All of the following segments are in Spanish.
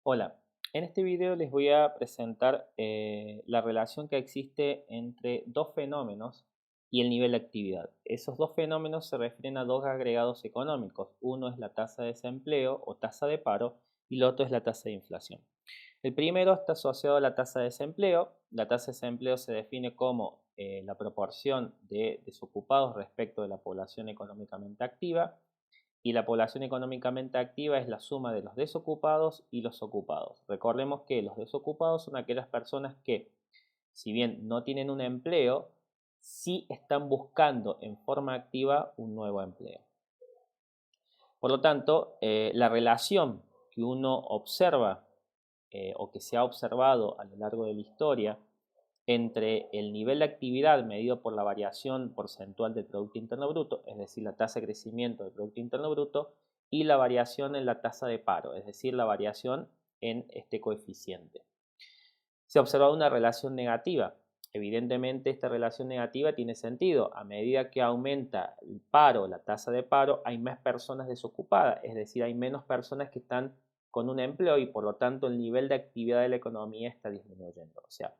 Hola, en este video les voy a presentar la relación que existe entre dos fenómenos y el nivel de actividad. Esos dos fenómenos se refieren a dos agregados económicos. Uno es la tasa de desempleo o tasa de paro y el otro es la tasa de inflación. El primero está asociado a la tasa de desempleo. La tasa de desempleo se define como la proporción de desocupados respecto de la población económicamente activa y la población económicamente activa es la suma de los desocupados y los ocupados. Recordemos que los desocupados son aquellas personas que, si bien no tienen un empleo, sí están buscando en forma activa un nuevo empleo. Por lo tanto, la relación que uno observa o que se ha observado a lo largo de la historia entre el nivel de actividad medido por la variación porcentual del Producto Interno Bruto, es decir, la tasa de crecimiento del Producto Interno Bruto, y la variación en la tasa de paro, es decir, la variación en este coeficiente. Se ha observado una relación negativa. Evidentemente, esta relación negativa tiene sentido. A medida que aumenta el paro, la tasa de paro, hay más personas desocupadas, es decir, hay menos personas que están con un empleo y por lo tanto el nivel de actividad de la economía está disminuyendo. O sea,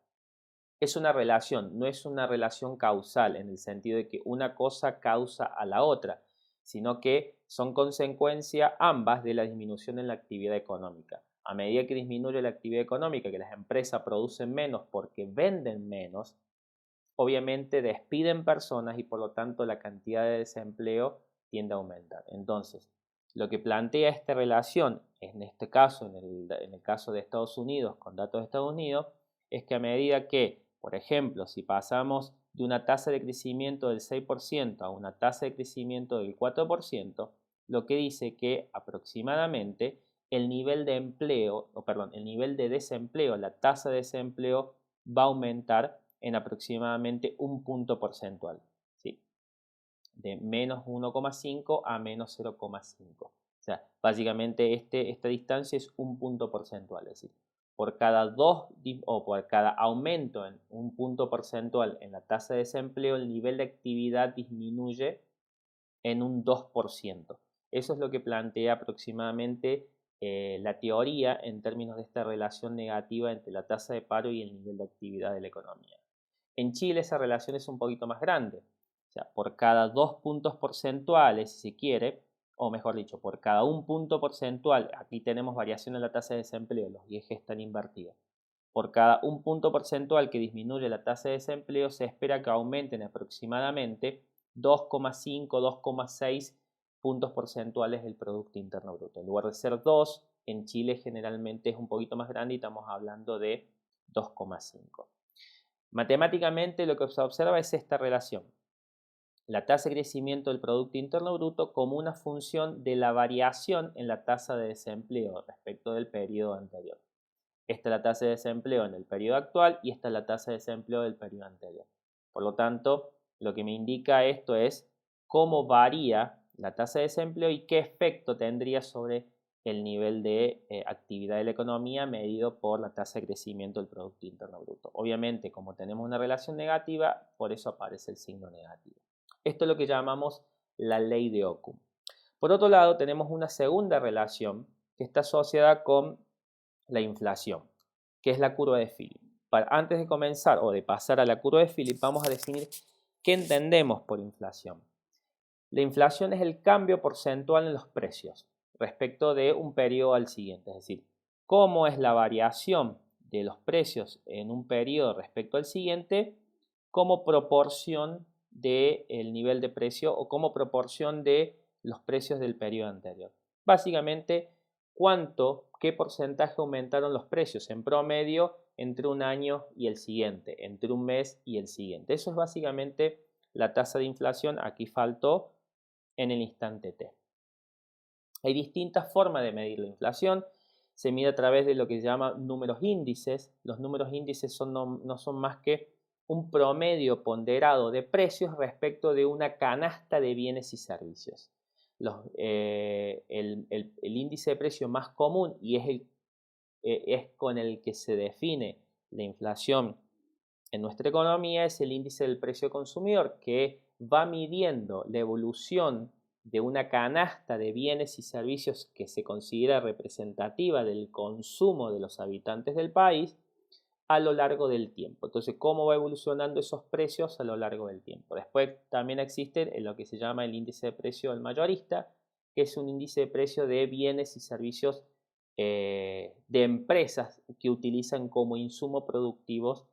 es una relación, no es una relación causal en el sentido de que una cosa causa a la otra, sino que son consecuencia ambas de la disminución en la actividad económica. A medida que disminuye la actividad económica, que las empresas producen menos porque venden menos, obviamente despiden personas y por lo tanto la cantidad de desempleo tiende a aumentar. Entonces, lo que plantea esta relación, en este caso, en el caso de Estados Unidos, con datos de Estados Unidos, es que a medida que, por ejemplo, si pasamos de una tasa de crecimiento del 6% a una tasa de crecimiento del 4%, lo que dice que aproximadamente el nivel de empleo, o perdón, el nivel de desempleo, la tasa de desempleo va a aumentar en aproximadamente un punto porcentual, ¿sí? De menos 1,5 a menos 0,5. O sea, básicamente esta distancia es un punto porcentual, es decir, por cada por cada aumento en un punto porcentual en la tasa de desempleo, el nivel de actividad disminuye en un 2%. Eso es lo que plantea aproximadamente la teoría en términos de esta relación negativa entre la tasa de paro y el nivel de actividad de la economía. En Chile esa relación es un poquito más grande. O sea, por cada 2 puntos porcentuales, si se quiere, o mejor dicho, por cada un punto porcentual, aquí tenemos variación en la tasa de desempleo, los ejes están invertidos. Por cada un punto porcentual que disminuye la tasa de desempleo, se espera que aumenten aproximadamente 2,5, 2,6 puntos porcentuales del Producto Interno Bruto. En lugar de ser 2, en Chile generalmente es un poquito más grande y estamos hablando de 2,5. Matemáticamente lo que se observa es esta relación. La tasa de crecimiento del Producto Interno Bruto como una función de la variación en la tasa de desempleo respecto del periodo anterior. Esta es la tasa de desempleo en el periodo actual y esta es la tasa de desempleo del periodo anterior. Por lo tanto, lo que me indica esto es cómo varía la tasa de desempleo y qué efecto tendría sobre el nivel de actividad de la economía medido por la tasa de crecimiento del Producto Interno Bruto. Obviamente, como tenemos una relación negativa, por eso aparece el signo negativo. Esto es lo que llamamos la ley de Occam. Por otro lado, tenemos una segunda relación que está asociada con la inflación, que es la curva de Philip. Antes de comenzar o de pasar a la curva de Philip, vamos a definir qué entendemos por inflación. La inflación es el cambio porcentual en los precios respecto de un periodo al siguiente, es decir, cómo es la variación de los precios en un periodo respecto al siguiente como proporción del nivel de precio o como proporción de los precios del periodo anterior. Básicamente, qué porcentaje aumentaron los precios en promedio entre un año y el siguiente, entre un mes y el siguiente. Eso es básicamente la tasa de inflación. Aquí faltó en el instante T. Hay distintas formas de medir la inflación. Se mide a través de lo que se llama números índices. Los números índices no son más que un promedio ponderado de precios respecto de una canasta de bienes y servicios. El índice de precio más común y es con el que se define la inflación en nuestra economía es el índice del precio consumidor, que va midiendo la evolución de una canasta de bienes y servicios que se considera representativa del consumo de los habitantes del país a lo largo del tiempo. Entonces, ¿cómo va evolucionando esos precios a lo largo del tiempo? Después también existe lo que se llama el índice de precio del mayorista, que es un índice de precio de bienes y servicios de empresas que utilizan como insumo productivos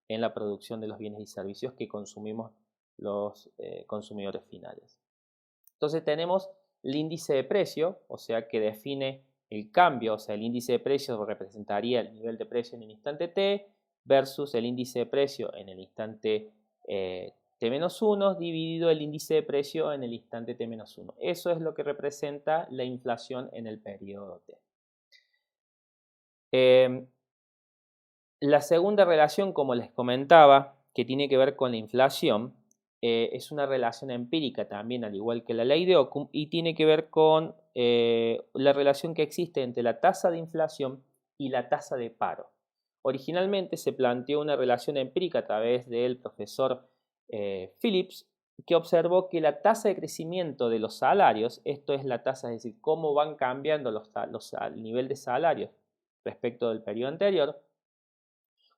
en la producción de los bienes y servicios que consumimos los consumidores finales. Entonces tenemos el índice de precio, o sea, que define el cambio, o sea, el índice de precio representaría el nivel de precio en el instante t versus el índice de precio en el instante t-1 dividido el índice de precio en el instante t-1. Eso es lo que representa la inflación en el periodo t. La segunda relación, como les comentaba, que tiene que ver con la inflación, es una relación empírica también, al igual que la ley de Occam, y tiene que ver con la relación que existe entre la tasa de inflación y la tasa de paro. Originalmente se planteó una relación empírica a través del profesor Phillips, que observó que la tasa de crecimiento de los salarios, esto es la tasa, es decir, cómo van cambiando el nivel de salarios respecto del periodo anterior,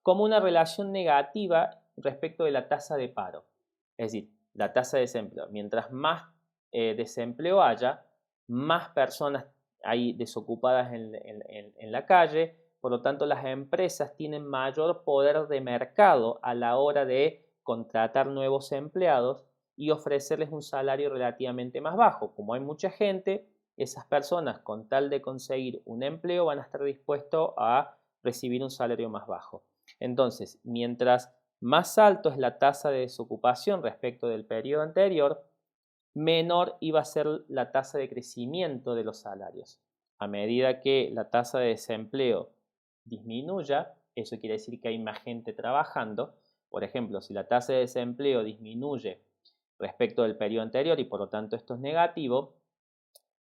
como una relación negativa respecto de la tasa de paro, es decir, la tasa de desempleo. Mientras más desempleo haya, más personas hay desocupadas en la calle, por lo tanto las empresas tienen mayor poder de mercado a la hora de contratar nuevos empleados y ofrecerles un salario relativamente más bajo. Como hay mucha gente, esas personas con tal de conseguir un empleo van a estar dispuestos a recibir un salario más bajo. Entonces, mientras más alto es la tasa de desocupación respecto del periodo anterior, menor iba a ser la tasa de crecimiento de los salarios. A medida que la tasa de desempleo disminuya, eso quiere decir que hay más gente trabajando. Por ejemplo, si la tasa de desempleo disminuye respecto del periodo anterior y por lo tanto esto es negativo,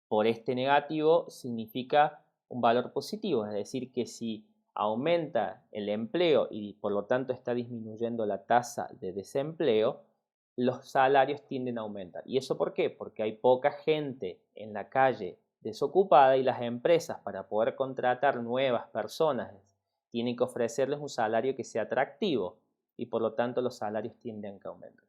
por este negativo significa un valor positivo, es decir, que si aumenta el empleo y por lo tanto está disminuyendo la tasa de desempleo, los salarios tienden a aumentar. ¿Y eso por qué? Porque hay poca gente en la calle desocupada y las empresas, para poder contratar nuevas personas, tienen que ofrecerles un salario que sea atractivo y por lo tanto los salarios tienden a aumentar.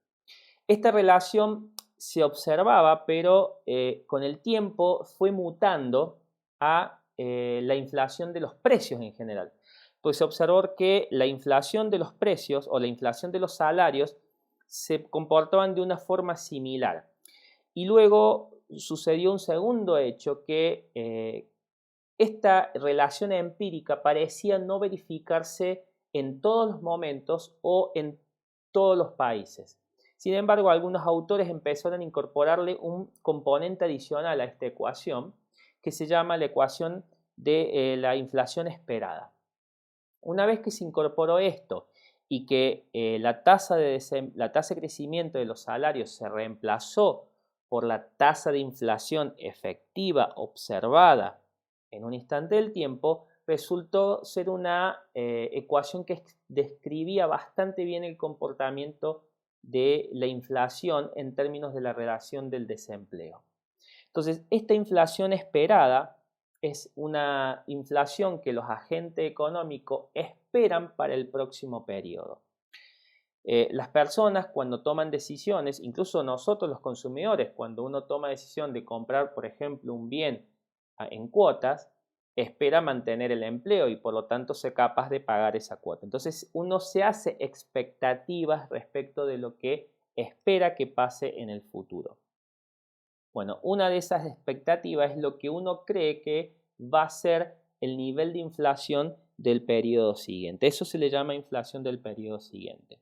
Esta relación se observaba, pero con el tiempo fue mutando a la inflación de los precios en general. Pues se observó que la inflación de los precios o la inflación de los salarios se comportaban de una forma similar. Y luego sucedió un segundo hecho, que esta relación empírica parecía no verificarse en todos los momentos o en todos los países. Sin embargo, algunos autores empezaron a incorporarle un componente adicional a esta ecuación que se llama la ecuación de la inflación esperada. Una vez que se incorporó esto y que la tasa de crecimiento de los salarios se reemplazó por la tasa de inflación efectiva observada en un instante del tiempo, resultó ser una ecuación que describía bastante bien el comportamiento de la inflación en términos de la relación del desempleo. Entonces, esta inflación esperada es una inflación que los agentes económicos esperan para el próximo periodo. Las personas cuando toman decisiones, incluso nosotros los consumidores, cuando uno toma decisión de comprar, por ejemplo, un bien en cuotas, espera mantener el empleo y por lo tanto ser capaz de pagar esa cuota. Entonces uno se hace expectativas respecto de lo que espera que pase en el futuro. Bueno, una de esas expectativas es lo que uno cree que va a ser el nivel de inflación del periodo siguiente. Eso se le llama inflación del periodo siguiente.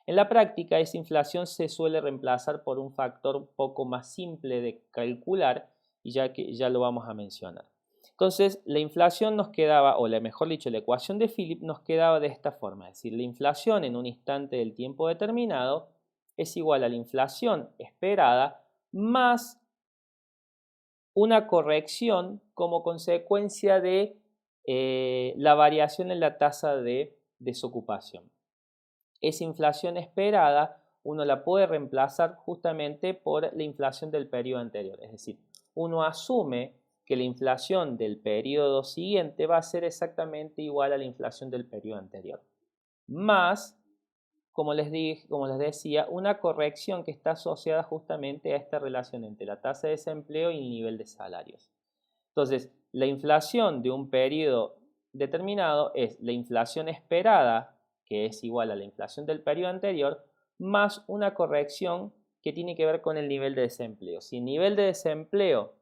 En la práctica, esa inflación se suele reemplazar por un factor un poco más simple de calcular y ya lo vamos a mencionar. Entonces, la inflación nos quedaba, o mejor dicho, la ecuación de Phillips nos quedaba de esta forma, es decir, la inflación en un instante del tiempo determinado es igual a la inflación esperada más una corrección como consecuencia de la variación en la tasa de desocupación. Esa inflación esperada uno la puede reemplazar justamente por la inflación del periodo anterior. Es decir, uno asume que la inflación del periodo siguiente va a ser exactamente igual a la inflación del periodo anterior. Más, como les decía, una corrección que está asociada justamente a esta relación entre la tasa de desempleo y el nivel de salarios. Entonces, la inflación de un periodo determinado es la inflación esperada, que es igual a la inflación del periodo anterior, más una corrección que tiene que ver con el nivel de desempleo. Si el nivel de desempleo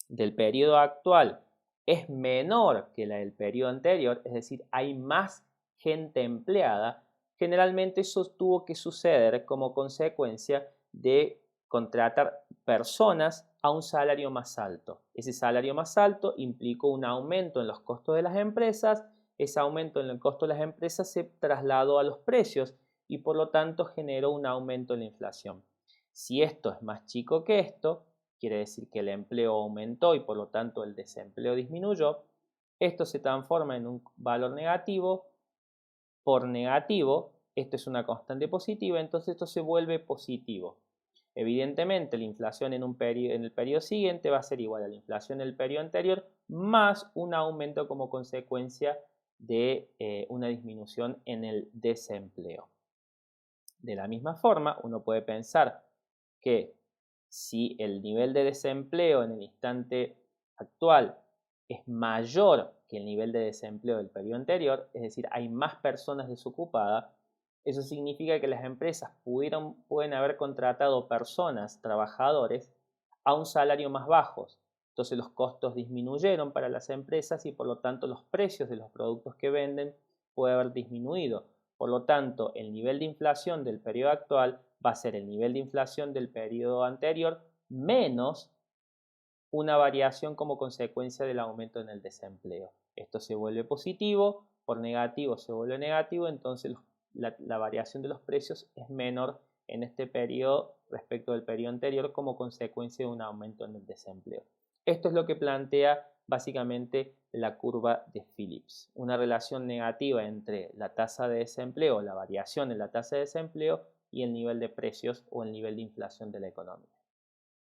del periodo actual es menor que la del periodo anterior, es decir, hay más gente empleada, generalmente eso tuvo que suceder como consecuencia de contratar personas a un salario más alto. Ese salario más alto implicó un aumento en los costos de las empresas, ese aumento en el costo de las empresas se trasladó a los precios y por lo tanto generó un aumento en la inflación. Si esto es más chico que esto, quiere decir que el empleo aumentó y por lo tanto el desempleo disminuyó, esto se transforma en un valor negativo por negativo, esto es una constante positiva, entonces esto se vuelve positivo. Evidentemente la inflación en el periodo siguiente va a ser igual a la inflación del periodo anterior más un aumento como consecuencia de una disminución en el desempleo. De la misma forma, uno puede pensar que si el nivel de desempleo en el instante actual es mayor que el nivel de desempleo del periodo anterior, es decir, hay más personas desocupadas, eso significa que las empresas pueden haber contratado personas, trabajadores, a un salario más bajos. Entonces los costos disminuyeron para las empresas y por lo tanto los precios de los productos que venden puede haber disminuido. Por lo tanto, el nivel de inflación del periodo actual va a ser el nivel de inflación del periodo anterior menos una variación como consecuencia del aumento en el desempleo. Esto se vuelve positivo, por negativo se vuelve negativo, entonces la variación de los precios es menor en este periodo respecto del periodo anterior como consecuencia de un aumento en el desempleo. Esto es lo que plantea básicamente la curva de Phillips, una relación negativa entre la tasa de desempleo, la variación en la tasa de desempleo y el nivel de precios o el nivel de inflación de la economía.